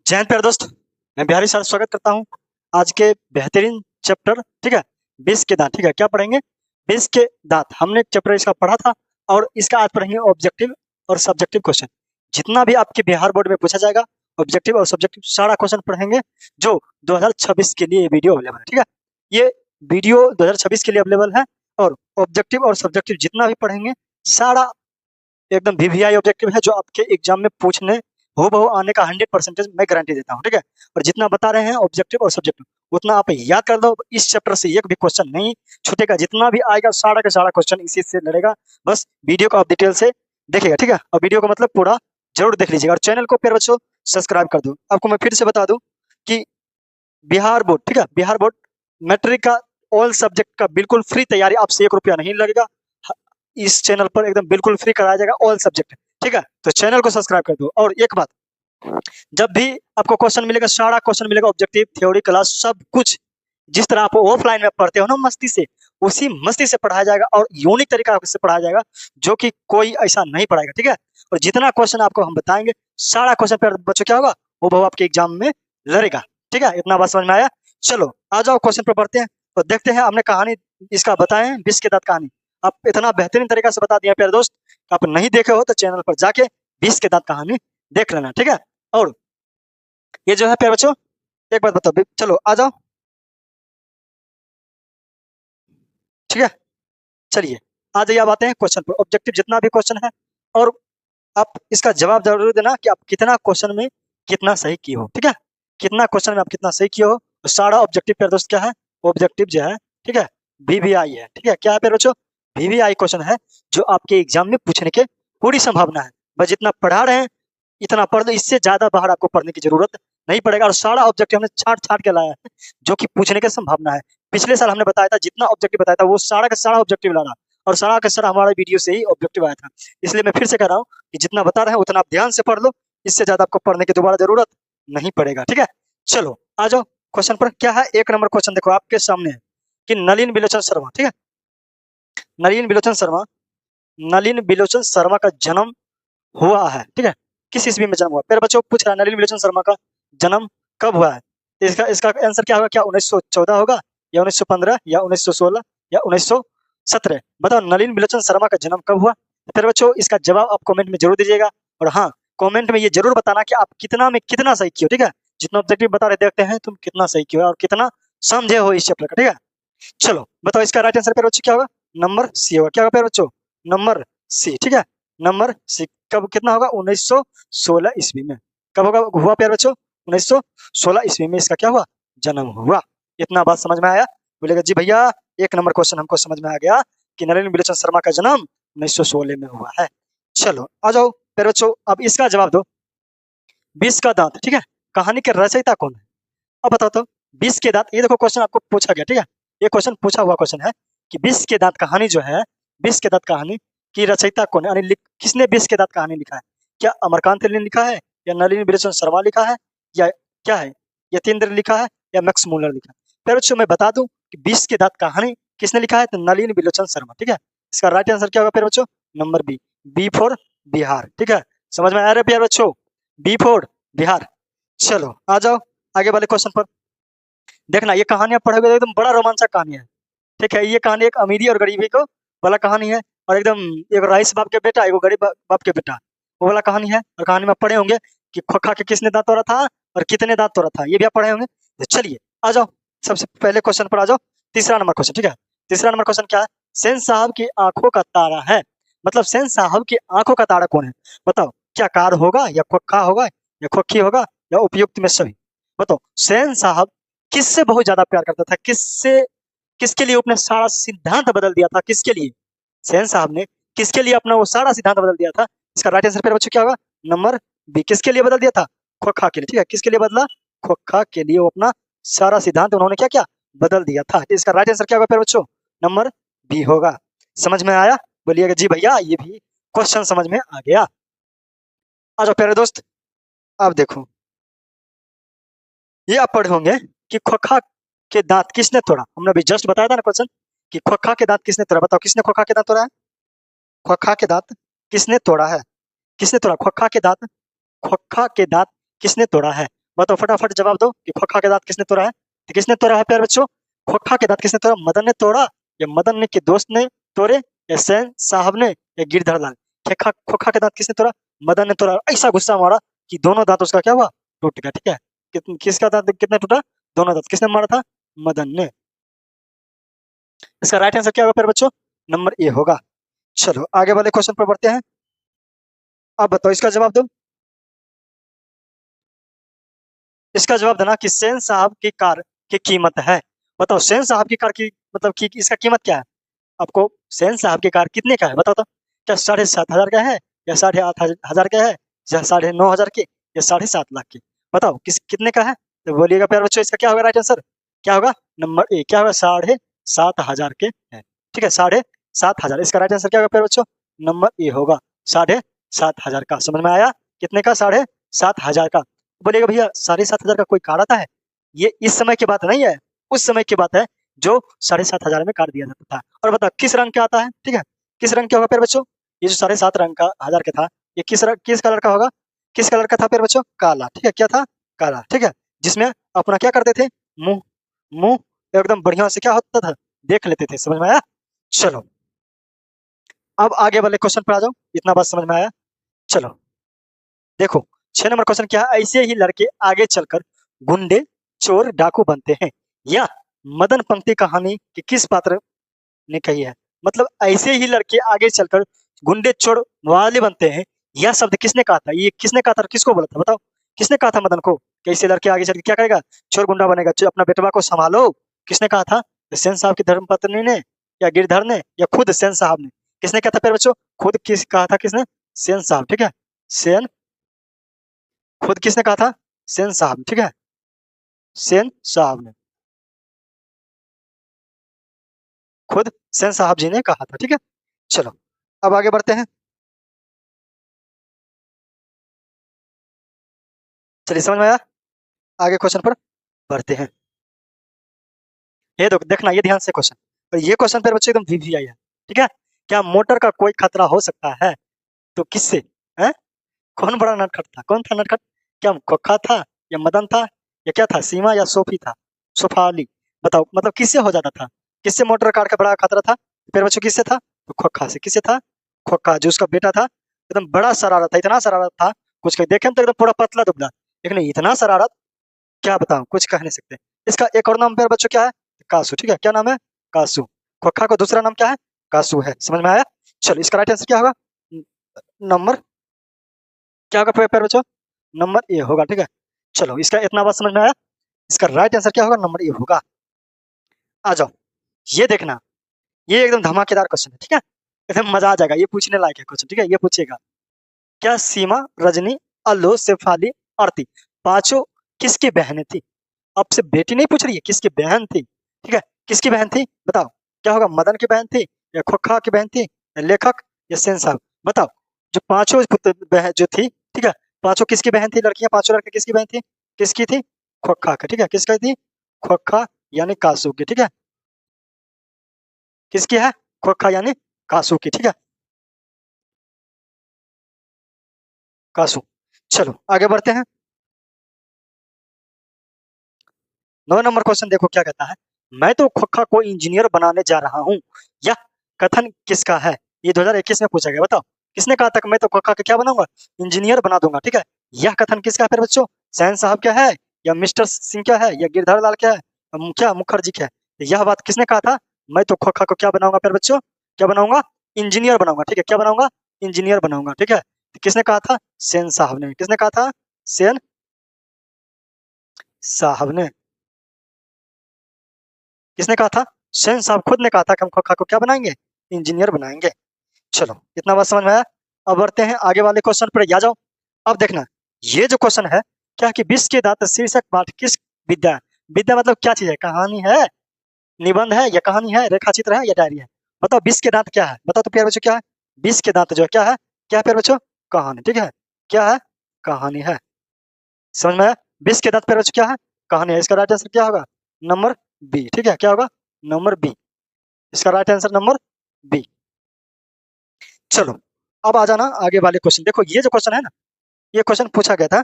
जय हिंद प्यारे दोस्त। मैं बिहारी सर स्वागत करता हूँ आज के बेहतरीन चैप्टर। ठीक है, 20 के दांत। ठीक है, क्या पढ़ेंगे? 20 के दांत। हमने चैप्टर इसका पढ़ा था और इसका आज पढ़ेंगे ऑब्जेक्टिव और सब्जेक्टिव क्वेश्चन। जितना भी आपके बिहार बोर्ड में पूछा जाएगा ऑब्जेक्टिव और सब्जेक्टिव सारा क्वेश्चन पढ़ेंगे जो 2026 के लिए वीडियो अवेलेबल है। ठीक है, ये वीडियो 2026 के लिए अवेलेबल है और ऑब्जेक्टिव और सब्जेक्टिव जितना भी पढ़ेंगे सारा एकदम वीवीआई ऑब्जेक्टिव है जो आपके एग्जाम में पूछने हो बहु आने का 100% मैं गारंटी देता हूँ। ठीक है, और जितना बता रहे हैं ऑब्जेक्टिव और सब्जेक्टिव उतना आप याद कर लो। इस चैप्टर से एक भी क्वेश्चन नहीं छूटेगा, जितना भी आएगा सारा का सारा क्वेश्चन इसी से लड़ेगा। बस वीडियो को आप डिटेल से देखिएगा। ठीक है, और वीडियो को मतलब पूरा जरूर देख लीजिएगा और चैनल को प्यारे बच्चों सब्सक्राइब कर दो। आपको मैं फिर से बता दूं कि बिहार बोर्ड, ठीक है, बिहार बोर्ड मैट्रिक का ऑल सब्जेक्ट का बिल्कुल फ्री तैयारी, आपसे 1 रुपया नहीं लगेगा। इस चैनल पर एकदम बिल्कुल फ्री कराया जाएगा ऑल सब्जेक्ट। ठीक है, तो चैनल को सब्सक्राइब कर दो। और एक बात, जब भी आपको क्वेश्चन मिलेगा सारा क्वेश्चन मिलेगा ऑब्जेक्टिव थ्योरी क्लास सब कुछ जिस तरह आप ऑफलाइन में पढ़ते हो ना मस्ती से, उसी मस्ती से पढ़ाया जाएगा और यूनिक तरीका से पढ़ाया जाएगा जो कि कोई ऐसा नहीं पढ़ाएगा। ठीक है, और जितना क्वेश्चन आपको हम बताएंगे सारा क्वेश्चन पर बच्चों क्या होगा वो बहु आपके एग्जाम में लड़ेगा। ठीक है, इतना बात समझ में आया? चलो आ जाओ क्वेश्चन पर पढ़ते हैं और देखते हैं। हमने कहानी इसका बताए 20 के दांत कहानी आप इतना बेहतरीन तरीका से बता दिया प्यारे दोस्त। आप नहीं देखे हो तो चैनल पर जाके 20 के दांत कहानी देख लेना। ठीक है, और ये जो है प्यारे बच्चों एक बात बताओ, चलो आ जाओ। ठीक है, चलिए आ जाइए। अब आते हैं क्वेश्चन पर। ऑब्जेक्टिव जितना भी क्वेश्चन है और आप इसका जवाब जरूर देना कि आप कितना क्वेश्चन में कितना सही किए हो। ठीक है, कितना क्वेश्चन में आप कितना सही किए हो तो सारा ऑब्जेक्टिव प्यारे दोस्त क्या है, ऑब्जेक्टिव जो है ठीक है वीवीआई है। ठीक है, क्या है प्यारे बच्चों? वीवीआई क्वेश्चन है जो आपके एग्जाम में पूछने के पूरी संभावना है। बस जितना पढ़ा रहे हैं इतना पढ़ दो, इससे ज्यादा बाहर आपको पढ़ने की जरूरत नहीं पड़ेगा। और सारा ऑब्जेक्टिव हमने छाट छाट के लाया है जो कि पूछने की संभावना है। पिछले साल हमने बताया था जितना ऑब्जेक्टिव बताया था वो सारा का सारा ऑब्जेक्टिव ला रहा और सारा का सारा हमारे वीडियो से ही ऑब्जेक्टिव आया था। इसलिए मैं फिर से कह रहा हूँ कि जितना बता रहे हैं उतना आप ध्यान से पढ़ लो, इससे ज्यादा आपको पढ़ने की दोबारा जरूरत नहीं पड़ेगा। ठीक है, चलो आ जाओ क्वेश्चन पर। क्या है? 1 नंबर क्वेश्चन देखो आपके सामने है कि नलिन बिलोचन शर्मा, ठीक है, नलिन बिलोचन शर्मा, नलिन बिलोचन शर्मा का जन्म हुआ है। ठीक है, किस ईस्वी में जन्म हुआ? फिर बच्चों पूछ रहा है नलिन बिलोचन शर्मा का जन्म कब हुआ है। तो इसका इसका आंसर क्या होगा? क्या 1914 होगा या 1915 या 1916 या 1917? बताओ नलिन बिलोचन शर्मा का जन्म कब हुआ? फिर बच्चों इसका जवाब आप कमेंट में जरूर दीजिएगा। और हाँ, कमेंट में ये जरूर बताना कि आप कितना में कितना सही किए हो। ठीक है, जितना ऑब्जेक्टिव बता रहे देखते हैं तुम कितना सही किए हो और कितना समझे हो इस चैप्टर का। ठीक है, चलो बताओ इसका राइट आंसर प्यारे बच्चों क्या होगा? नंबर सी होगा। क्या होगा प्यारे बच्चों? Number C. ठीक है, नंबर सी। कब कितना होगा? 1916 ईस्वी में। कब होगा हुआ प्यारे बच्चों? 1916 ईस्वी में इसका क्या हुआ? जन्म हुआ। इतना बात समझ में आया? बोलेगा जी भैया 1 नंबर क्वेश्चन हमको समझ में आ गया कि नलिन बिलोचन शर्मा का जन्म 1916 में हुआ है। चलो आ जाओ प्यारे बच्चों, अब इसका जवाब दो। 20 का दांत, ठीक है, कहानी के रचयिता कौन है? अब बताओ तो 20 के दांत, ये देखो क्वेश्चन आपको पूछा गया। ठीक है, ये क्वेश्चन पूछा हुआ क्वेश्चन है कि 20 के दांत कहानी जो है, 20 के दांत कहानी की रचयिता कौन है, यानी किसने 20 के दांत कहानी लिखा है? क्या अमरकांत ने लिखा है या नलिनी बिलोचन शर्मा लिखा है या क्या है, यतीन्द्र लिखा है या मैक्स मूलर लिखा है? फिर बच्चों मैं बता दूं कि 20 के दांत कहानी किसने लिखा है? तो नलिनी बिलोचन शर्मा। ठीक है, इसका राइट आंसर क्या होगा फिर बच्चों? Number B, B for Bihar. ठीक है, समझ में आ रहा है प्यारे बच्चों? B for Bihar. चलो आ जाओ आगे वाले क्वेश्चन पर। देखना ये कहानी आप पढ़ोगे तो एकदम बड़ा रोमांचक कहानी है। ठीक है, ये कहानी एक अमीरी और गरीबी को वाला कहानी है और एकदम एक रईस बाप के बेटा एक गरीब बाप के बेटा वो वाला कहानी है। और कहानी में आप पढ़े होंगे कि खोखा के किसने दांत तोड़ा था और कितने दांत तोड़ा था, ये भी आप पढ़े होंगे। तो चलिए आ जाओ सबसे पहले क्वेश्चन पर आ जाओ। तीसरा नंबर क्वेश्चन। ठीक है, तीसरा नंबर क्वेश्चन क्या है? सेन साहब की आंखों का तारा है, मतलब सेन साहब की आंखों का तारा कौन है? बताओ, क्या कार होगा या खोखा होगा या खोखी होगा या उपयुक्त में सभी? बताओ सेन साहब किससे बहुत ज्यादा प्यार करता था, किससे, किसके लिए उसने सारा सिद्धांत बदल दिया था? किसके लिए सेन साहब ने किसके लिए अपना वो सारा सिद्धांत बदल दिया था? इसका राइट आंसर फिर बच्चों क्या होगा? नंबर बी, किसके लिए बदल दिया था? खोखा के लिए। ठीक है, किसके लिए बदला? खोखा के लिए वो अपना सारा सिद्धांत उन्होंने क्या क्या बदल दिया था। तो इसका राइट आंसर क्या होगा फिर बच्चों? नंबर बी होगा। समझ में आया? बोलिएगा जी भैया ये भी क्वेश्चन समझ में आ गया। आ जाओ प्यारे दोस्त, अब देखो ये आप पढ़े होंगे कि खोखा के दांत किसने तोड़ा। हमने अभी जस्ट बताया था ना क्वेश्चन कि खोखा के दांत किसने तोड़ा। बताओ किसने खोखा के दांत तोड़ा है? खोखा के दांत किसने तोड़ा है? किसने तोड़ा खोखा के दांत? खोखा के दांत किसने तोड़ा है? बताओ फटाफट जवाब दो कि खोखा के दांत किसने तोड़ा है। तो किसने तोड़ा है प्यारे बच्चों, खोखा के दांत किसने तोड़ा, मदन ने तोड़ा या मदन ने के दोस्त ने तोड़े या सैन साहब ने या गिरधर लाल। खोखा खोखा के दांत किसने तोड़ा, मदन ने तोड़ा। ऐसा गुस्सा मारा कि दोनों दांत उसका क्या हुआ, टूट गया। ठीक है, किसका दांत कितना टूटा, दोनों दांत। किसने मारा था, मदन ने। इसका राइट आंसर क्या होगा प्यारे बच्चों, नंबर ए होगा। चलो आगे वाले क्वेश्चन पर बढ़ते हैं। अब बताओ इसका जवाब दो। इसका जवाब देना कि सेन साहब की कार की कीमत है। बताओ सेन साहब की कार की मतलब की इसका कीमत क्या है। आपको सेन साहब की कार कितने का है बताओ तो। क्या 7,500 का है या 8,500 का है या 9,500 की या 7.5 लाख की। बताओ किस कितने का है, तो बोलिएगा प्यारे बच्चों इसका क्या होगा राइट आंसर, क्या होगा नंबर ए, क्या होगा 7,500 के है। ठीक है 7,500, इसका राइट आंसर क्या होगा प्यारे बच्चों, नंबर ए होगा 7,500 का। समझ में आया, कितने का, 7,500 का। बोलिएगा भैया 7,500 का कोई कार आता है, ये इस समय की बात नहीं है, उस समय की बात है जो 7,500 में कार दिया जाता था। और बताओ किस रंग का आता है, ठीक है किस रंग का होगा प्यारे बच्चों, ये जो 7,500 रंग का हजार का था, ये किस कलर का होगा, किस कलर का था प्यारे बच्चों, काला। ठीक है क्या था, काला। ठीक है, जिसमें अपना क्या करते थे, मुंह मुंह एकदम बढ़िया से क्या होता था, देख लेते थे। समझ में आया। चलो अब आगे वाले क्वेश्चन पर आ जाओ, इतना बात समझ में आया। चलो देखो 6 नंबर क्वेश्चन क्या है, ऐसे ही लड़के आगे चलकर गुंडे चोर डाकू बनते हैं, या मदन पंक्ति कहानी की किस पात्र ने कही है। मतलब ऐसे ही लड़के आगे चलकर गुंडे चोर वाले बनते हैं, यह शब्द किसने कहा था, ये किसने कहा था, किसको बोला था बताओ, किसने कहा था मदन को कि ऐसे लड़के आगे चल के क्या करेगा, चोर गुंडा बनेगा, अपना बेटवा को संभालो। किसने कहा था, सेन साहब की धर्मपत्नी ने या गिरधर ने या खुद सेन साहब ने। किसने कहा था प्यारे बच्चों, खुद किस कहा था, किसने, सेन साहब। ठीक है सेन, खुद किसने कहा था, सेन साहब। ठीक है सेन साहब ने, खुद सेन साहब जी ने कहा था। ठीक है चलो अब आगे बढ़ते हैं। चलिए समझ में आया, आगे क्वेश्चन पर बढ़ते हैं। ये देखना ये ध्यान से क्वेश्चन, और ये क्वेश्चन पर बच्चे एकदम वीवीआई है। ठीक है, क्या मोटर का कोई खतरा हो सकता है तो किससे, है कौन बड़ा नटखट था, कौन था नटखट, क्या खोखा था या मदन था या क्या था, सीमा या सोफी था, सोफाली। बताओ मतलब किससे हो जाता था, किससे मोटर कार का बड़ा खतरा था, फिर बच्चों किससे था, तो खोखा से। किससे था, खोखा जो उसका बेटा था, एकदम बड़ा शरारत था, इतना शरारत था कुछ कहीं देखे तो एकदम पूरा पतला दुबला, लेकिन इतना शरारत क्या बताऊं, कुछ कह नहीं सकते। इसका एक और नाम पे बच्चों क्या है, कासू। ठीक है क्या नाम है, कासू। खोखा को दूसरा नाम क्या है, कासू है। समझ में आया। चलो इसका राइट आंसर क्या होगा, नंबर क्या होगा पेपर बच्चों, नंबर ए होगा। ठीक है चलो इसका इतना बात समझ में आया, इसका राइट आंसर क्या होगा, नंबर ए होगा। आ जाओ ये देखना, ये एकदम धमाकेदार क्वेश्चन है। ठीक है एकदम मजा आ जाएगा, ये पूछने लायक है क्वेश्चन। ठीक है ये पूछेगा, क्या सीमा, रजनी, अल्लू, शेफाली, आरती पांचों किसकी बहनें थी। आपसे बेटी नहीं पूछ रही है, किसकी बहन थी। ठीक है किसकी बहन थी बताओ, क्या होगा, मदन की बहन थी या खोखा की बहन थी या लेखक या सेन साहब। बताओ जो पांचों बहन जो थी, ठीक है पांचों किसकी बहन थी, लड़कियां पांचों लड़के किसकी बहन थी, किसकी थी, खोखा की। ठीक है किसकी थी, खोखा यानी कासू की। ठीक है किसकी है, खोखा यानी कासू की। ठीक है कासू। चलो आगे बढ़ते हैं। 9 नंबर क्वेश्चन देखो क्या कहता है, मैं तो खोखा को इंजीनियर बनाने जा रहा हूँ, यह कथन किसका है। ये 2021 में पूछा गया, बताओ किसने कहा था कि मैं तो खोखा का क्या बनाऊंगा, इंजीनियर बना दूंगा। ठीक है यह कथन किसका है फिर बच्चों, सैन साहब क्या है या मिस्टर सिंह क्या है या गिरधर लाल क्या है, क्या मुखर्जी क्या है। यह बात किसने कहा था, मैं तो खोखा को क्या बनाऊंगा फिर बच्चों, क्या बनाऊंगा, इंजीनियर बनाऊंगा। ठीक है क्या बनाऊंगा, इंजीनियर बनाऊंगा। ठीक है तो किसने कहा था, सेन साहब ने। किसने कहा था, सेन साहब ने। किसने कहा था, सेन साहब खुद ने कहा था कि हम खोखा को क्या बनाएंगे, इंजीनियर बनाएंगे। चलो इतना बात समझ में आया। अब बढ़ते हैं आगे वाले क्वेश्चन पर, आ जाओ। अब देखना ये जो क्वेश्चन है, क्या कि विश्व के दांत शीर्षक पाठ किस विद्या है? विद्या मतलब क्या चीज है, कहानी है, निबंध है या कहानी है, रेखा चित्र है या डायरी है। बताओ विश्व के दांत क्या है, बताओ तो प्यारे बच्चों क्या है, विश्व के दांत जो है क्या है प्यारे बच्चों, कहानी। ठीक है क्या है, कहानी है। समझ में आया, विश्व के दांत प्यारे बच्चों क्या है, कहानी है। इसका राइट आंसर क्या होगा, नंबर बी। ठीक है क्या होगा, नंबर बी। इसका राइट आंसर नंबर बी। चलो अब आ जाना आगे वाले क्वेश्चन। देखो ये जो क्वेश्चन है ना, ये क्वेश्चन पूछा गया था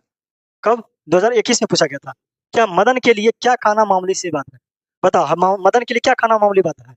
कब? 2021 में पूछा गया था। क्या मदन के लिए क्या खाना मामूली सी बात है? बताओ, मदन के लिए क्या खाना मामूली बात है?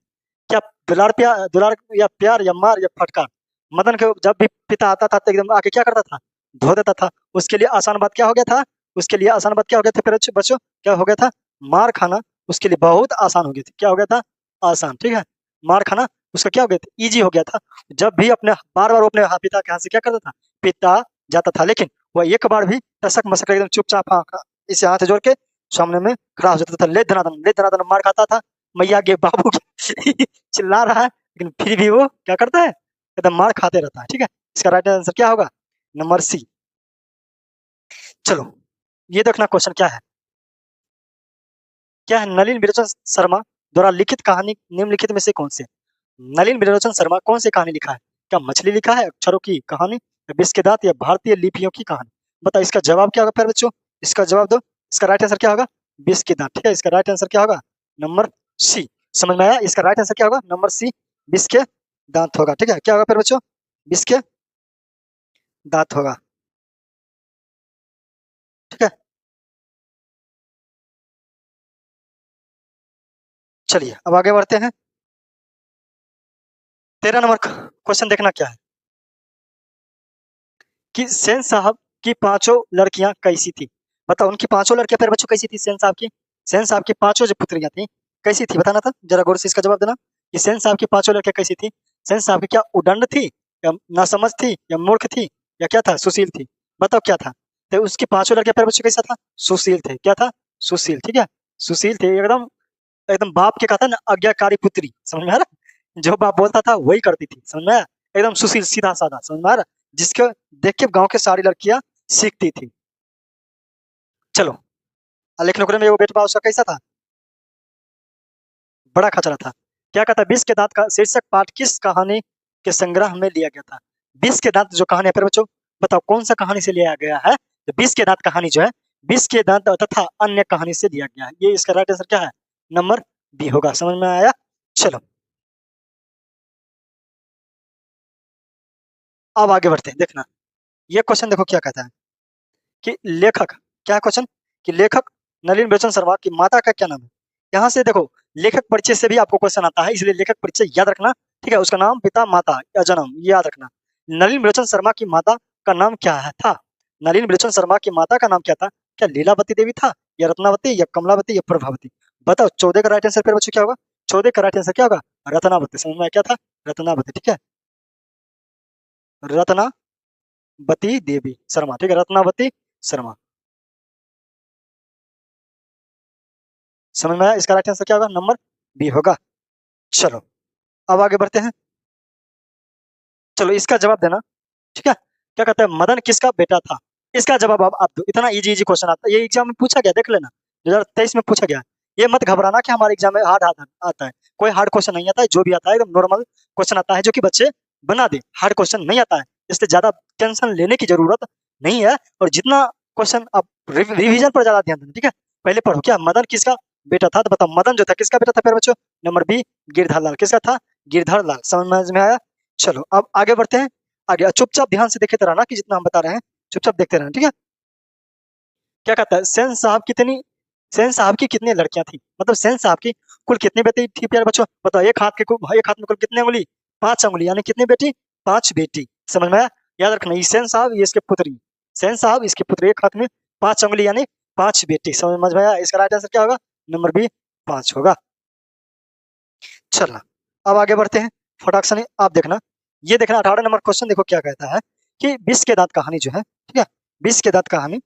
क्या दुलार या प्यार या मार या फटकार? मदन को जब भी पिता आता था तो एकदम आके क्या करता था? धो देता था। उसके लिए आसान बात क्या हो गया था? उसके लिए आसान बात क्या हो गया था फिर बच्चों? क्या हो गया था? मार खाना उसके लिए बहुत आसान हो गया था। क्या हो गया था? आसान, ठीक है। मार खाना उसका क्या हो गया था? इजी हो गया था। जब भी अपने बार बार वो अपने पिता के हाथ से क्या करता था? पिता जाता था, लेकिन वह एक बार भी टसक मसक एकदम चुपचाप इसे हाथ जोड़ के सामने में खड़ा हो जाता था। ले धनाधन मार खाता था। मैया के बाबू के चिल्ला रहा है, लेकिन फिर भी वो क्या करता है? एकदम मार खाते रहता है, ठीक है। इसका राइट आंसर क्या होगा? Number C. चलो, ये देखना क्वेश्चन क्या है। क्या है? नलिन विलोचन शर्मा द्वारा लिखित कहानी निम्नलिखित में से कौन से? नलिन विलोचन शर्मा कौन सी कहानी लिखा है? क्या मछली लिखा है, अक्षरों की कहानी, या विष के दांत, या भारतीय लिपियों की कहानी? बताओ इसका जवाब क्या होगा प्यारे बच्चों? इसका जवाब दो। इसका राइट आंसर क्या होगा? विष के दांत, ठीक है। इसका राइट आंसर क्या होगा? Number C. समझ में आया? इसका राइट आंसर क्या होगा? नंबर सी, विष के दांत होगा, ठीक है। क्या होगा प्यारे बच्चों? विष के दांत होगा, ठीक है। चलिए अब आगे बढ़ते हैं। 13 नंबर क्वेश्चन देखना क्या है कि सेन साहब की पांचों लड़कियां कैसी थी? बताओ उनकी पांचों लड़कियां प्यारे बच्चों कैसी थी? सेन साहब की, सेन साहब की पांचों जो पुत्रियां थी कैसी थी? बताना था जरा गौर से, इसका जवाब देना कि सेन साहब की पांचों लड़कियां कैसी थी? सेन साहब की क्या उदंड थी, या नासमझ थी, या मूर्ख थी, या क्या था? सुशील थी। बताओ क्या था? तो उसकी पांचों लड़कियां प्यारे बच्चों कैसा था? सुशील थे। क्या था? सुशील, ठीक है। सुशील थे एकदम। एकदम बाप के कहता ना आज्ञाकारी पुत्री, समझ में आ रहा? जो बाप बोलता था वही करती थी, समझ में आया? एकदम सुशील, सीधा साधा, समझ में आ रहा? जिसके देख के गांव के सारी लड़कियां सीखती थी। चलो, लेखन उकरण में वो बेटवा उसका कैसा था? बड़ा खतरा था। क्या कहता है? विष के दांत का शीर्षक पाठ किस कहानी के संग्रह में लिया गया था? विष के दांत जो कहानी है फिर बच्चों, बताओ कौन सा कहानी से लिया गया है? तो विष के दांत कहानी जो है, विष के दांत तथा अन्य कहानी से लिया गया है। ये इसका राइट आंसर क्या है? नंबर बी होगा। समझ में आया? चलो अब आगे बढ़ते हैं। देखना ये क्वेश्चन, देखो क्या कहता है कि लेखक, क्या क्वेश्चन कि लेखक नलिन बेचन शर्मा की माता का क्या नाम है? यहाँ से देखो, लेखक परिचय से भी आपको क्वेश्चन आता है, इसलिए लेखक परिचय याद रखना, ठीक है। उसका नाम, पिता, माता या जन्म, ये याद रखना। नलिन बेचन शर्मा की माता का नाम क्या है था? नलिन बेचन शर्मा की माता का नाम क्या था? क्या लीलावती देवी था, या रत्नावती, या कमलावती, या प्रभावती? बताओ 14 का राइट आंसर फिर बच्चों क्या होगा? 14 का राइट आंसर क्या होगा? रत्नावती। समझ में आया क्या था? रत्नावती, ठीक है। रत्नावती देवी शर्मा, ठीक है। रत्नावती शर्मा। समझ में आया? इसका राइट आंसर क्या होगा? नंबर बी होगा। चलो अब आगे बढ़ते हैं। चलो इसका जवाब देना, ठीक है। क्या कहता है? मदन किसका बेटा था? इसका जवाब आप दो। इतना इजी इजी क्वेश्चन आता है, ये एग्जाम में पूछा गया, देख लेना 2023 में पूछा गया। ये मत घबराना कि हमारे एग्जाम में हार्ड आता है। कोई हार्ड क्वेश्चन नहीं आता है, जो भी आता है एकदम नॉर्मल क्वेश्चन आता है, जो कि बच्चे बना दे। हार्ड क्वेश्चन नहीं आता है, इसलिए ज्यादा टेंशन लेने की जरूरत नहीं है। और जितना क्वेश्चन आप रिविजन पर ज्यादा ध्यान देना, ठीक है। पहले पढ़ो, क्या मदन किसका बेटा था? तो बताओ मदन जो था किसका बेटा था प्यारे बच्चों? नंबर बी, गिरधर लाल। किसका था? गिरधर लाल। समझ में आया? चलो अब आगे बढ़ते हैं। आगे चुपचाप ध्यान से देखे रहना कि जितना हम बता रहे हैं चुपचाप देखते रहना, ठीक है। क्या कहता है? सेन साहब की कितनी लड़कियां थी? मतलब सेन साहब की कुल कितनी बेटी थी प्यारे बच्चों? बताओ एक हाथ में कुल कितनी उंगली? 5 उंगली, यानी कितनी बेटी? 5 बेटी। समझ में आया? याद रखना, ये सेन साहब, ये इसके पुत्री। सेन साहब, इसके पुत्र, एक हाथ में 5 उंगली, यानी 5 बेटी। समझ में आया? इसका राइट आंसर क्या होगा? नंबर बी, 5 होगा। चलना अब आगे बढ़ते हैं। फटाक से नहीं, आप देखना, ये देखना 18 नंबर क्वेश्चन, देखो क्या कहता है कि विष के दांत कहानी जो है, ठीक है। विष के दांत कहानी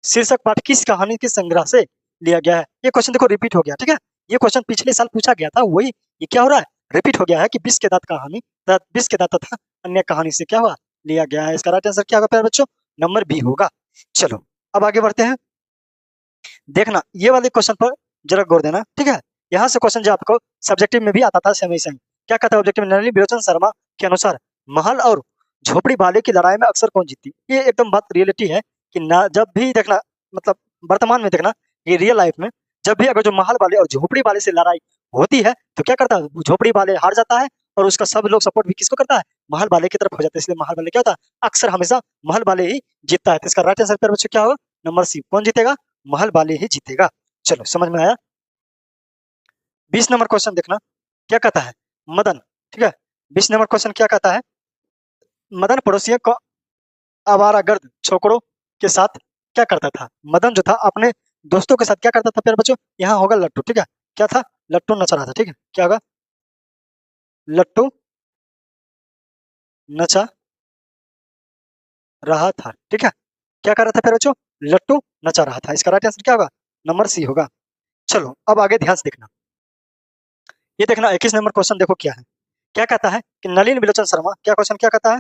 शीर्षक पाठ किस कहानी के संग्रह से लिया गया है? ये क्वेश्चन देखो रिपीट हो गया, ठीक है। ये क्वेश्चन पिछले साल पूछा गया था, वही ये क्या हो रहा है? रिपीट हो गया है कि विष के दांत कहानी, विष के दांत तथा अन्य कहानी से क्या हुआ? लिया गया है। इसका राइट आंसर क्या होगा प्यारे बच्चों? नंबर बी होगा। चलो अब आगे बढ़ते हैं। देखना ये वाले क्वेश्चन पर जरा गौर देना, ठीक है। यहाँ से क्वेश्चन जो आपको सब्जेक्टिव में भी आता था सेम वैसे ही। क्या कहता है ऑब्जेक्टिव में? नलिनी विलोचन शर्मा के अनुसार महल और झोपड़ी वाले की लड़ाई में अक्सर कौन जीतती? ये एकदम बात रियलिटी है कि ना, जब भी देखना, मतलब वर्तमान में देखना, ये रियल लाइफ में जब भी अगर जो महल वाले और झोपड़ी वाले से लड़ाई होती है तो क्या करता है? झोपड़ी वाले हार जाता है, और उसका सब लोग सपोर्ट भी किसको करता है? महल वाले की तरफ हो जाता है। इसलिए महल वाले क्या होता है? अक्सर हमेशा महल वाले ही जीतता है। तो इसका राइट आंसर बच्चों क्या होगा? Number C. कौन जीतेगा? महल वाली ही जीतेगा। चलो समझ में आया। 20 नंबर क्वेश्चन देखना क्या कहता है। मदन, ठीक है, 20 नंबर क्वेश्चन क्या कहता है। मदन पड़ोसियों को आवारागर्द छोकरों के साथ क्या करता था। मदन जो था अपने दोस्तों के साथ क्या करता था प्यारे बच्चों। यहाँ होगा लट्टू, ठीक है, क्या था, लट्टू नच रहा था, ठीक है, क्या होगा, लट्टू नचा रहा था, ठीक है, क्या कर रहा था प्यारे बच्चों, लट्टू नचा रहा था। इसका राइट आंसर क्या होगा, नंबर सी होगा। चलो अब आगे ध्यान से देखना, ये देखना 21 नंबर क्वेश्चन देखो क्या है। क्या कहता है कि नलिन विलोचन शर्मा, क्या क्वेश्चन क्या कहता है,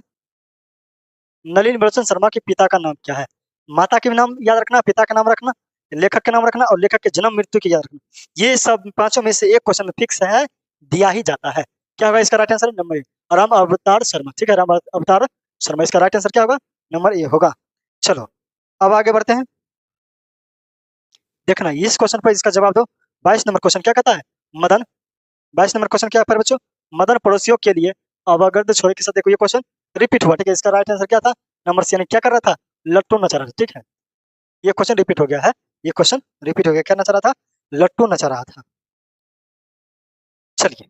नलिन विलोचन शर्मा के पिता का नाम क्या है। माता के भी नाम याद रखना, पिता का नाम रखना, लेखक का नाम रखना और लेखक के जन्म मृत्यु की याद रखना। ये सब पांचों में से एक क्वेश्चन फिक्स है, दिया ही जाता है। क्या होगा इसका right answer, number A, Ram अवतार शर्मा, ठीक है, राम अवतार शर्मा। इसका राइट आंसर क्या होगा, नंबर ए होगा। चलो अब आगे बढ़ते हैं, देखना इस क्वेश्चन पर इसका जवाब दो। 22 नंबर क्वेश्चन क्या कहता है, मदन, 22 नंबर क्वेश्चन क्या है बच्चों, मदन पड़ोसियों के लिए अवगर्द छोरे के साथ, देखो ये क्वेश्चन रिपीट हुआ, ठीक है, इसका राइट आंसर क्या था, नंबर सी, यानी क्या कर रहा था, लट्टू नचा रहा था, ठीक है, ये क्वेश्चन रिपीट हो गया है, ये क्वेश्चन रिपीट हो गया, क्या नचा रहा था, लट्टू नचा रहा था। चलिए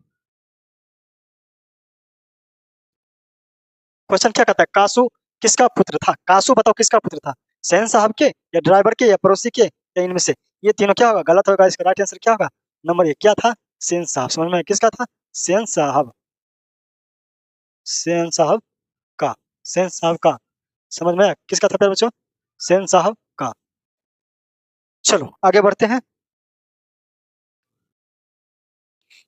क्वेश्चन क्या कहता है, कासू किसका पुत्र था। कासू बताओ किसका पुत्र था, सैन साहब के या ड्राइवर के या पड़ोसी के या इनमें से, ये तीनों क्या होगा, गलत होगा। इसका राइट आंसर क्या होगा, नंबर एक, क्या था, सेन साहब। समझ में आया? किसका था, सेन साहब, सेन साहब का, सेन साहब का। समझ में आया किसका था प्यारे बच्चों, सेन साहब का। चलो आगे बढ़ते हैं,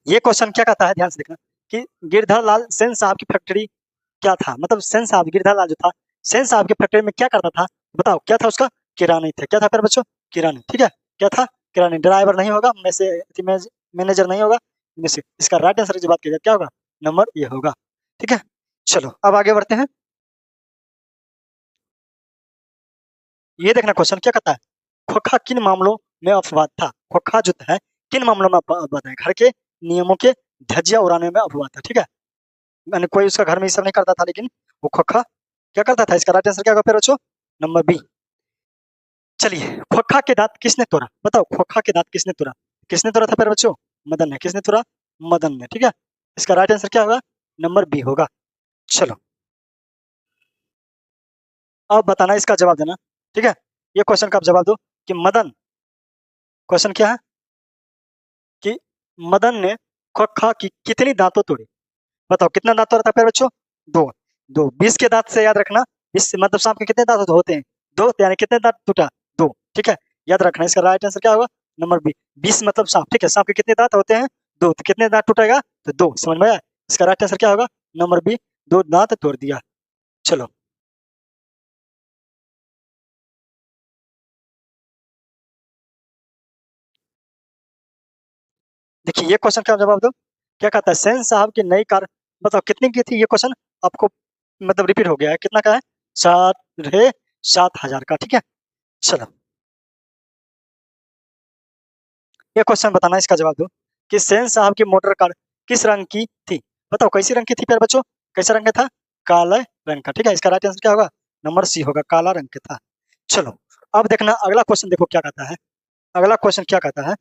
ये क्वेश्चन क्या कहता है, ध्यान से देखना कि गिरधर लाल सेन साहब की फैक्ट्री क्या था, मतलब सेन साहब, गिरधर लाल जो था सेन साहब की फैक्ट्री में क्या करता था, बताओ क्या था उसका, किरानी थे, क्या था प्यारे बच्चों, किरानी, ठीक है, क्या था, किरानी। ड्राइवर नहीं होगा, मैनेजर नहीं होगा, इनमें से इसका राइट आंसर की बात की जाए क्या होगा, नंबर ये होगा, ठीक है। चलो अब आगे बढ़ते हैं, ये देखना क्वेश्चन क्या कहता है, खोखा किन मामलों में अपवाद था। खोखा जो है किन मामलों में अपवाद है, घर के नियमों के धज्जियां उड़ाने में अपवाद था, ठीक है, मैंने कोई उसका घर में ये सब नहीं करता था, लेकिन वो खोखा क्या करता था। इसका राइट आंसर क्या होगा फिर बच्चों, नंबर बी। चलिए खोखा के दांत किसने तोड़ा, बताओ खोखा के दांत किसने तोड़ा, किसने तोड़ा था फिर बच्चों, मदन ने। किसने तोड़ा, मदन ने, ठीक है, इसका राइट आंसर क्या होगा, नंबर बी होगा। चलो अब बताना, इसका जवाब देना, ठीक है, ये क्वेश्चन का आप जवाब दो कि मदन, क्वेश्चन क्या है कि मदन ने खोखा की कितनी दांतों तोड़ी। बताओ कितना दांत होता है प्यारे बच्चों, दो। दो 20 के दांत से याद रखना, 20 मतलब सांप के कितने दांत होते हैं, दो, तो यानी कितने दांत टूटा, दो, ठीक है, याद रखना। इसका राइट आंसर क्या होगा, नंबर बी, 20 मतलब सांप, ठीक है, सांप के कितने दांत होते हैं, दो, तो कितने दांत टूटेगा, तो दो। समझ में आया, इसका राइट आंसर क्या होगा, नंबर बी, दो दांत तोड़ दिया। चलो देखिए ये क्वेश्चन का जवाब दो, क्या कहता है, सेन साहब की नई कार, बताओ कितने की थी, ये क्वेश्चन आपको मतलब रिपीट हो गया है, कितना का है, सात, रे 7,000 का, ठीक है। चलो ये क्वेश्चन बताना, इसका जवाब दो कि सेन साहब की मोटर कार किस रंग की थी। बताओ कैसी रंग की थी प्यारे बच्चों, कैसा रंग का था, काला रंग का, ठीक है, इसका राइट आंसर क्या होगा, नंबर सी होगा, काला रंग का था। चलो अब देखना अगला क्वेश्चन, देखो क्या कहता है, अगला क्वेश्चन क्या कहता है,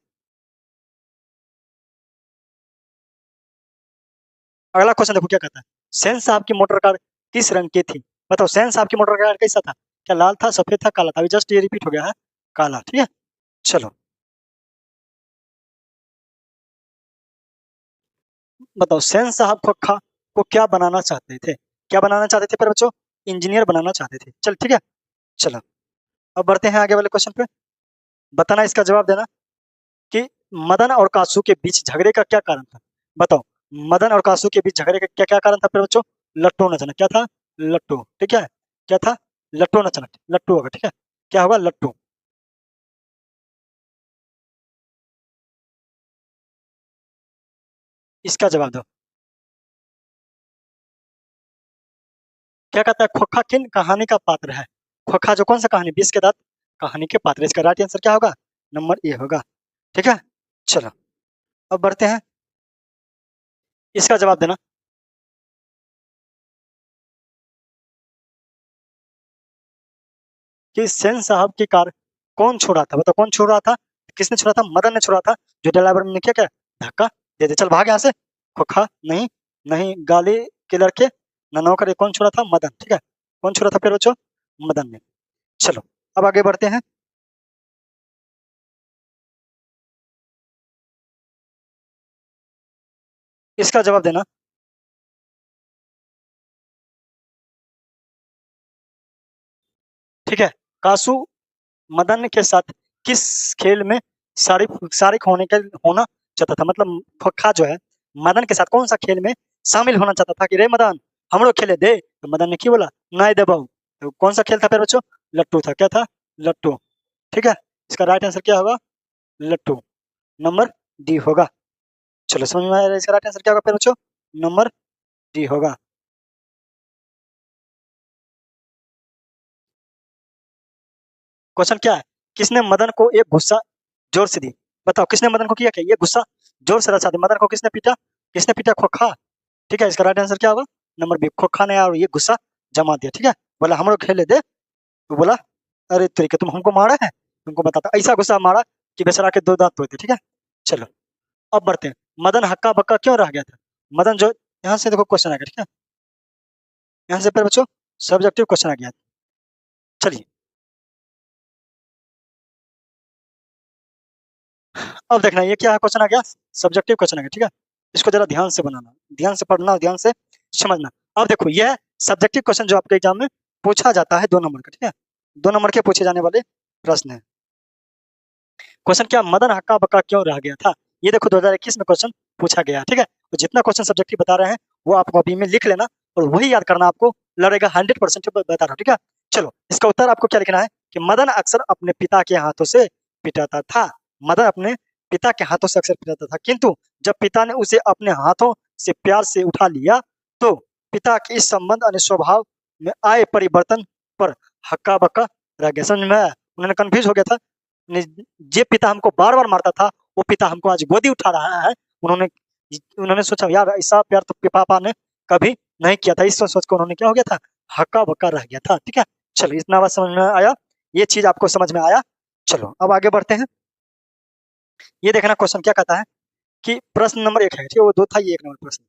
अगला क्वेश्चन देखो क्या कहता है, सेन साहब की मोटर कार किस रंग की थी। बताओ सेन साहब की मोटर कार कैसा था, क्या लाल था, सफेद था, काला था, अभी जस्ट ये रिपीट हो गया है, काला, ठीक है। चलो बताओ सेन साहब को क्या बनाना चाहते थे, क्या बनाना चाहते थे पर बच्चों, इंजीनियर बनाना चाहते थे। चल ठीक है, चलो अब बढ़ते हैं आगे वाले क्वेश्चन पे, बताना इसका जवाब देना कि मदन और कासू के बीच झगड़े का क्या कारण था। बताओ मदन और कासू के बीच झगड़े का क्या क्या कारण था फिर बच्चों, लट्टू नचना, क्या था, लट्टू, ठीक है, क्या था, लट्टू नचना, लट्टू होगा, ठीक है, क्या होगा, लट्टू। इसका जवाब दो, क्या कहता है, खोखा किन कहानी का पात्र है। खोखा जो कौन सा कहानी, 20 के दांत कहानी के पात्र, इसका राइट आंसर क्या होगा, नंबर ए होगा, ठीक है। चलो अब बढ़ते हैं, इसका जवाब देना कि सेन साहब की कार कौन छोड़ा था, बताओ कौन छोड़ रहा था, किसने छोड़ा था, मदन ने छोड़ा था। जो ड्राइवर ने किया क्या, धक्का दे दे, चल भाग यहाँ से। खोखा नहीं, नहीं गाली के लड़के ना नौकर, कौन छोड़ा था, मदन, ठीक है। कौन छोड़ा था फिर बच्चों, मदन ने। चलो अब आगे बढ़ते हैं। इसका जवाब देना। ठीक है, कासू मदन के साथ किस खेल में शारिक होना चाहता था, मतलब खोखा जो है मदन के साथ कौन सा खेल में शामिल होना चाहता था, कि रे मदन हम लोग खेले दे, तो मदन ने क्या बोला, नहीं दे बहू। तो कौन सा खेल था फिर बच्चों, लट्टू था, क्या था, लट्टू। ठीक है, इसका राइट आंसर क्या होगा, लट्टू, नंबर डी होगा। चलो समझ में आया, इसका राइट आंसर क्या होगा फिर बच्चों, नंबर डी होगा। क्वेश्चन क्या है, किसने मदन को एक गुस्सा जोर से दी, बताओ किसने मदन को किया क्या, ये गुस्सा जोर से रचा दी, मदन को किसने पीटा, किसने पीटा, खोखा। ठीक है, इसका राइट आंसर क्या होगा, नंबर बी, खोखा ने और ये गुस्सा जमा दिया। ठीक है, बोला हम लोग खेले दे, तो बोला अरे तरीके तुम हमको मारा है, तुमको बताता, ऐसा गुस्सा मारा कि बेचारा के दो दांत तोड़ते। ठीक है, चलो अब बढ़ते हैं, मदन हक्का बक्का क्यों रह गया था, मदन जो, यहाँ से देखो क्वेश्चन आ गया। ठीक है, यहाँ से फिर बच्चों सब्जेक्टिव क्वेश्चन आ गया। चलिए अब देखना ये क्या है, क्वेश्चन आ गया, सब्जेक्टिव क्वेश्चन आ गया। ठीक है, इसको जरा ध्यान से बनाना, ध्यान से पढ़ना, ध्यान से समझना। अब देखो ये है सब्जेक्टिव क्वेश्चन जो आपके एग्जाम में पूछा जाता है 2 नंबर का। ठीक है, 2 नंबर के पूछे जाने वाले प्रश्न है। क्वेश्चन क्या, मदन हक्का बक्का क्यों रह गया था, ये देखो 2021 में क्वेश्चन पूछा गया है। ठीक है, तो जितना क्वेश्चन सब्जेक्टिव बता रहे हैं वो आप कॉपी में लिख लेना, और वही याद करना आपको लड़ेगा, 100% बता रहा हूँ। ठीक है, चलो इसका उत्तर आपको क्या लिखना है, कि मदन अक्सर अपने पिता के हाथों से पिटाता था, मदन अपने पिता के हाथों से अक्सर पिटाता था, किंतु जब पिता ने उसे अपने हाथों से प्यार से उठा लिया, तो पिता के इस संबंध और स्वभाव में आए परिवर्तन पर हक्का बक्का रह गया। समझ में आया? उन्होंने कंफ्यूज हो गया था, जे पिता हमको बार बार मारता था, वो पिता हमको आज गोदी उठा रहा है। उन्होंने उन्होंने सोचा यार ऐसा प्यार तो पापा ने कभी नहीं किया था, इस सोच को उन्होंने क्या हो गया था, हक्का बक्का रह गया था। ठीक है, चलो इतना बात समझ में आया, ये चीज आपको समझ में आया। चलो अब आगे बढ़ते हैं, ये देखना क्वेश्चन क्या कहता है, कि प्रश्न नंबर 1 है, ठीक है, वो 2 था, ये 1 नंबर प्रश्न।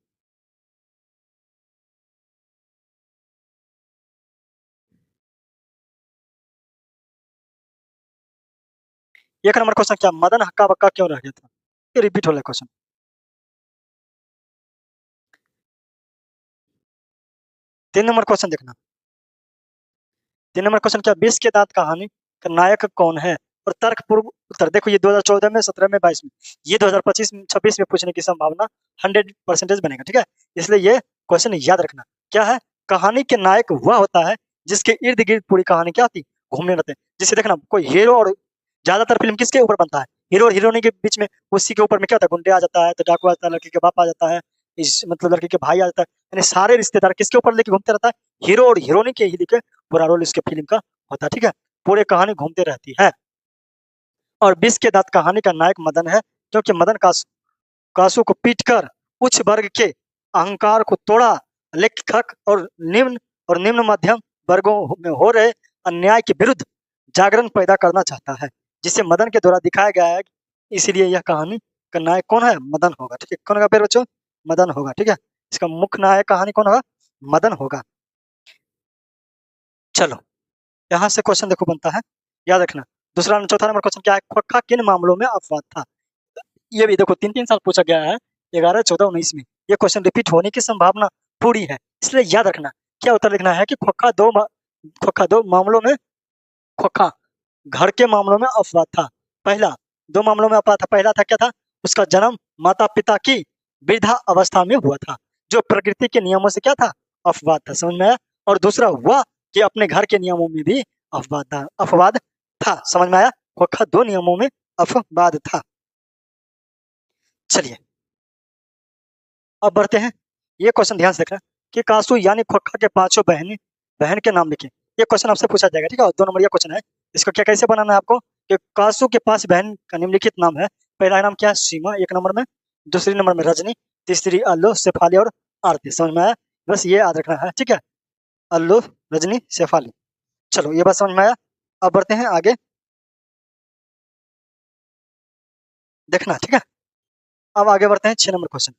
1 नंबर क्वेश्चन क्या, मदन हक्का बक्का क्यों रह गया था, ये रिपीट हो रहा है क्वेश्चन। 3 नंबर क्वेश्चन देखना, 3 नंबर क्वेश्चन क्या, विष के दांत कहानी का नायक कौन है, और तर्क पूर्व उत्तर। देखो ये 2014 में, 17 में, 22 में, ये 2025 में, 26 में पूछने की संभावना 100% बनेगा। ठीक है, इसलिए ये क्वेश्चन याद रखना। क्या है, कहानी के नायक वह होता है जिसके इर्द गिर्द पूरी कहानी क्या होती, घूमने रहते हैं। जिससे देखना कोई हीरो, और ज्यादातर फिल्म किसके ऊपर बनता है, हीरो और हीरोइनी के बीच में, उसी के ऊपर में क्या होता है, गुंडे आ जाता है, तो डाकू आ जाता है, लड़की के बाप आ जाता है, इस मतलब लड़की के भाई आ जाता है, यानी सारे रिश्तेदार किसके ऊपर लेके घूमते रहता है, हीरो और हीरोइनी के ही लेके पूरा रोल इसके फिल्म का होता है। ठीक है, पूरे कहानी घूमते रहती है। और विष के दांत कहानी का नायक मदन है, क्योंकि मदन कासू को पीटकर उच्च वर्ग के अहंकार को तोड़ा, लेखक और निम्न मध्यम वर्गों में हो रहे अन्याय के विरुद्ध जागरण पैदा करना चाहता है, जिसे मदन के द्वारा दिखाया गया है। इसीलिए यह कहानी का नायक कौन है, मदन होगा। ठीक है, कौन होगा फिर बच्चों, मदन होगा। ठीक है, इसका मुख्य नायक कहानी कौन होगा, मदन होगा। चलो यहाँ से क्वेश्चन देखो बनता है, याद रखना। दूसरा चौथा नंबर क्वेश्चन क्या है, खोखा किन मामलों में अपवाद था, ये भी देखो 3 3 साल पूछा गया है, 11, 14, 19 में। ये क्वेश्चन रिपीट होने की संभावना पूरी है, इसलिए याद रखना क्या उत्तर लिखना है, कि खोखा दो मामलों में, खोखा घर के मामलों में अपवाद था। पहला, 2 मामलों में अपवाद था, पहला था क्या था, उसका जन्म माता पिता की वृद्धा अवस्था में हुआ था, जो प्रकृति के नियमों से क्या था, अपवाद था। समझ में आया? और दूसरा हुआ कि अपने घर के नियमों में भी अपवाद था। समझ में आया? खोखा 2 नियमों में अपवाद था। चलिए अब बढ़ते हैं, ये क्वेश्चन ध्यान से देखना, कि कासू यानी खोखा के पांचों बहन के नाम लिखे। ये क्वेश्चन आपसे पूछा जाएगा। ठीक है, 2 नंबर ये क्वेश्चन है, इसको क्या कैसे बनाना है आपको, कि कासू के 5 बहन का निम्नलिखित नाम है। पहला नाम क्या है, सीमा, 1 नंबर में। दूसरी नंबर में रजनी, तीसरी अल्लू, शेफाली और आरती। समझ में आया? बस ये याद रखना है। ठीक है, अल्लू, रजनी, शेफाली। चलो ये बात समझ में आया। अब बढ़ते हैं आगे, देखना, ठीक है। अब आगे बढ़ते हैं 6 नंबर क्वेश्चन।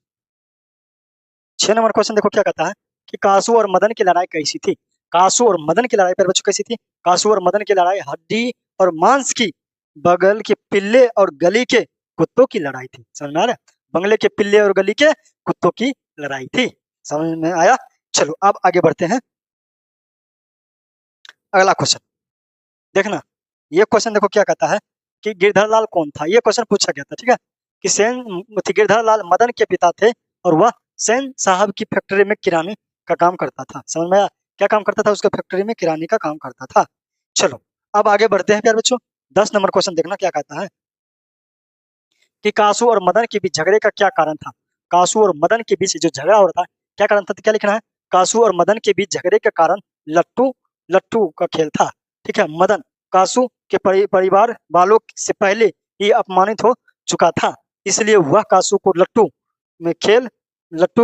6 नंबर क्वेश्चन देखो क्या कहता है कि कासू और मदन की लड़ाई कैसी थी। कासू और मदन की लड़ाई पर बच्चों कैसी थी। कासू और मदन की लड़ाई हड्डी और मांस की, बगल के पिल्ले और गली के कुत्तों की लड़ाई थी। समझ में आ रहा है? बंगले के पिल्ले और गली के कुत्तों की लड़ाई थी। समझ में आया? चलो अब आगे बढ़ते हैं। अगला क्वेश्चन देखना। ये क्वेश्चन देखो क्या कहता है कि गिरधर लाल कौन था। ये क्वेश्चन पूछा गया था, ठीक है, कि सेन गिरधर लाल मदन के पिता थे और वह सेन साहब की फैक्ट्री में किराने का काम करता था। समझ में आया? क्या काम करता था? उसके फैक्ट्री में किराने का काम करता था। चलो अब आगे बढ़ते हैं प्यारे बच्चों। 10 नंबर क्वेश्चन देखना क्या कहता है कि कासू और मदन के बीच झगड़े का क्या कारण था। कासू और मदन के बीच जो झगड़ा हो रहा था क्या कारण था, तो क्या लिखना है? कासू और मदन के बीच झगड़े के कारण लट्टू लट्टू का खेल था। ठीक है, मदन कासू के परिवार वालों से पहले ही अपमानित हो चुका था, इसलिए वह कासू को लट्टू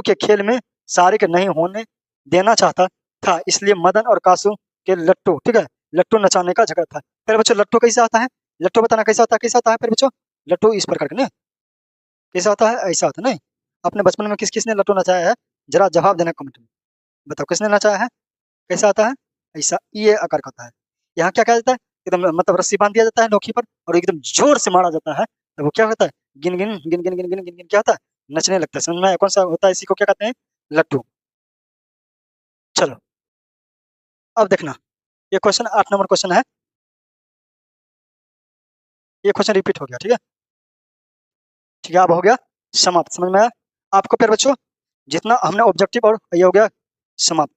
के खेल में शारिक नहीं होने देना चाहता था। इसलिए मदन और कासू के लट्टू, ठीक है, लट्टू नचाने का झगड़ा था। फिर बच्चों लट्टू कैसे आता है? लट्टू बताना कैसा होता है, कैसा होता है फिर बच्चों? लट्टू इस प्रकार का नहीं, कैसा होता है, ऐसा होता है नहीं। अपने बचपन में किस किसने लट्टू नचाया है? जरा जवाब देना कमेंट में, बताओ किसने नचाया है। कैसा आता है? ऐसा ये आकार का होता है। यहाँ क्या कहा जाता है? एकदम मतलब रस्सी बांध दिया जाता है नोकी पर और एकदम जोर से मारा जाता है, तो वो क्या होता है? गिन गिन गिन गिन गिन गिन गिन गिन क्या होता है? नचने लगता है। समझ में आया कौन सा होता है? इसी को क्या कहते हैं? लट्टू। चलो अब देखना, ये क्वेश्चन 8 नंबर क्वेश्चन है। ये क्वेश्चन रिपीट हो गया, ठीक है। ठीक है, अब हो गया समाप्त। समझ में आया आपको प्यारे बच्चों? जितना हमने ऑब्जेक्टिव और ये हो गया समाप्त।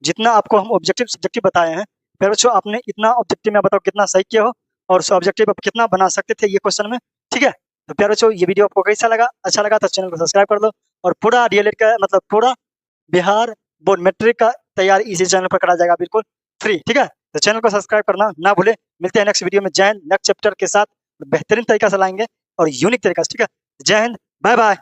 जितना आपको हम ऑब्जेक्टिव सब्जेक्टिव बताए हैं प्यारे बच्चों, आपने इतना ऑब्जेक्टिव में बताओ कितना सही किया हो और ऑब्जेक्टिव आप कितना बना सकते थे ये क्वेश्चन में। ठीक है, तो प्यारे बच्चों ये वीडियो आपको कैसा लगा? अच्छा लगा तो चैनल को सब्सक्राइब कर दो और पूरा डीएलएड का मतलब पूरा बिहार बोर्ड मैट्रिक का तैयारी इसी चैनल पर करा जाएगा, बिल्कुल फ्री। ठीक है, तो चैनल को सब्सक्राइब करना ना भूले। मिलते हैं नेक्स्ट वीडियो में। जय हिंद। नेक्स्ट चैप्टर के साथ बेहतरीन तरीका से लाएंगे और यूनिक तरीका से। ठीक है, जय हिंद, बाय बाय।